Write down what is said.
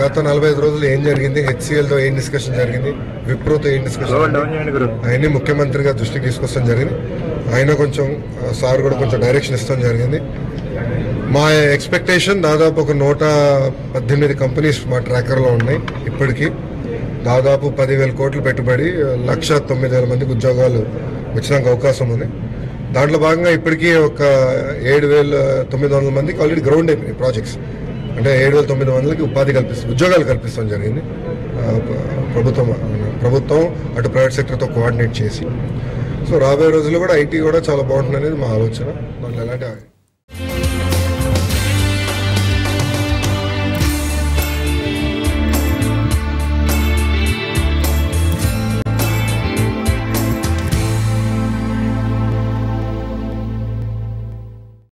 గత 45 రోజులు ఏం జరిగింది, హెచ్సిఎల్తో ఏం డిస్కషన్ జరిగింది, విప్రోతో ఏం డిస్కషన్ అవన్నీ ముఖ్యమంత్రిగా దృష్టికి తీసుకొస్తాం జరిగింది. ఆయన కొంచెం సార్ కూడా కొంచెం డైరెక్షన్ ఇస్తాం జరిగింది. మా ఎక్స్పెక్టేషన్ దాదాపు ఒక 118 కంపెనీస్ మా ట్రాకర్లో ఉన్నాయి. ఇప్పటికీ దాదాపు 10,000 కోట్లు పెట్టుబడి 1,09,000 మందికి ఉద్యోగాలు వచ్చడానికి అవకాశం ఉంది. దాంట్లో భాగంగా ఇప్పటికీ ఒక 7,900 మందికి ఆల్రెడీ గ్రౌండ్ అయిపోయినాయి ప్రాజెక్ట్స్. అంటే 7,900 ఉద్యోగాలు కల్పిస్తాం జరిగింది ప్రభుత్వం అటు ప్రైవేట్ సెక్టర్తో కోఆర్డినేట్ చేసి. సో రాబోయే రోజుల్లో కూడా ఐటీ కూడా చాలా బాగుంటుంది అనేది మా ఆలోచన. దాంట్లో ఎలాంటి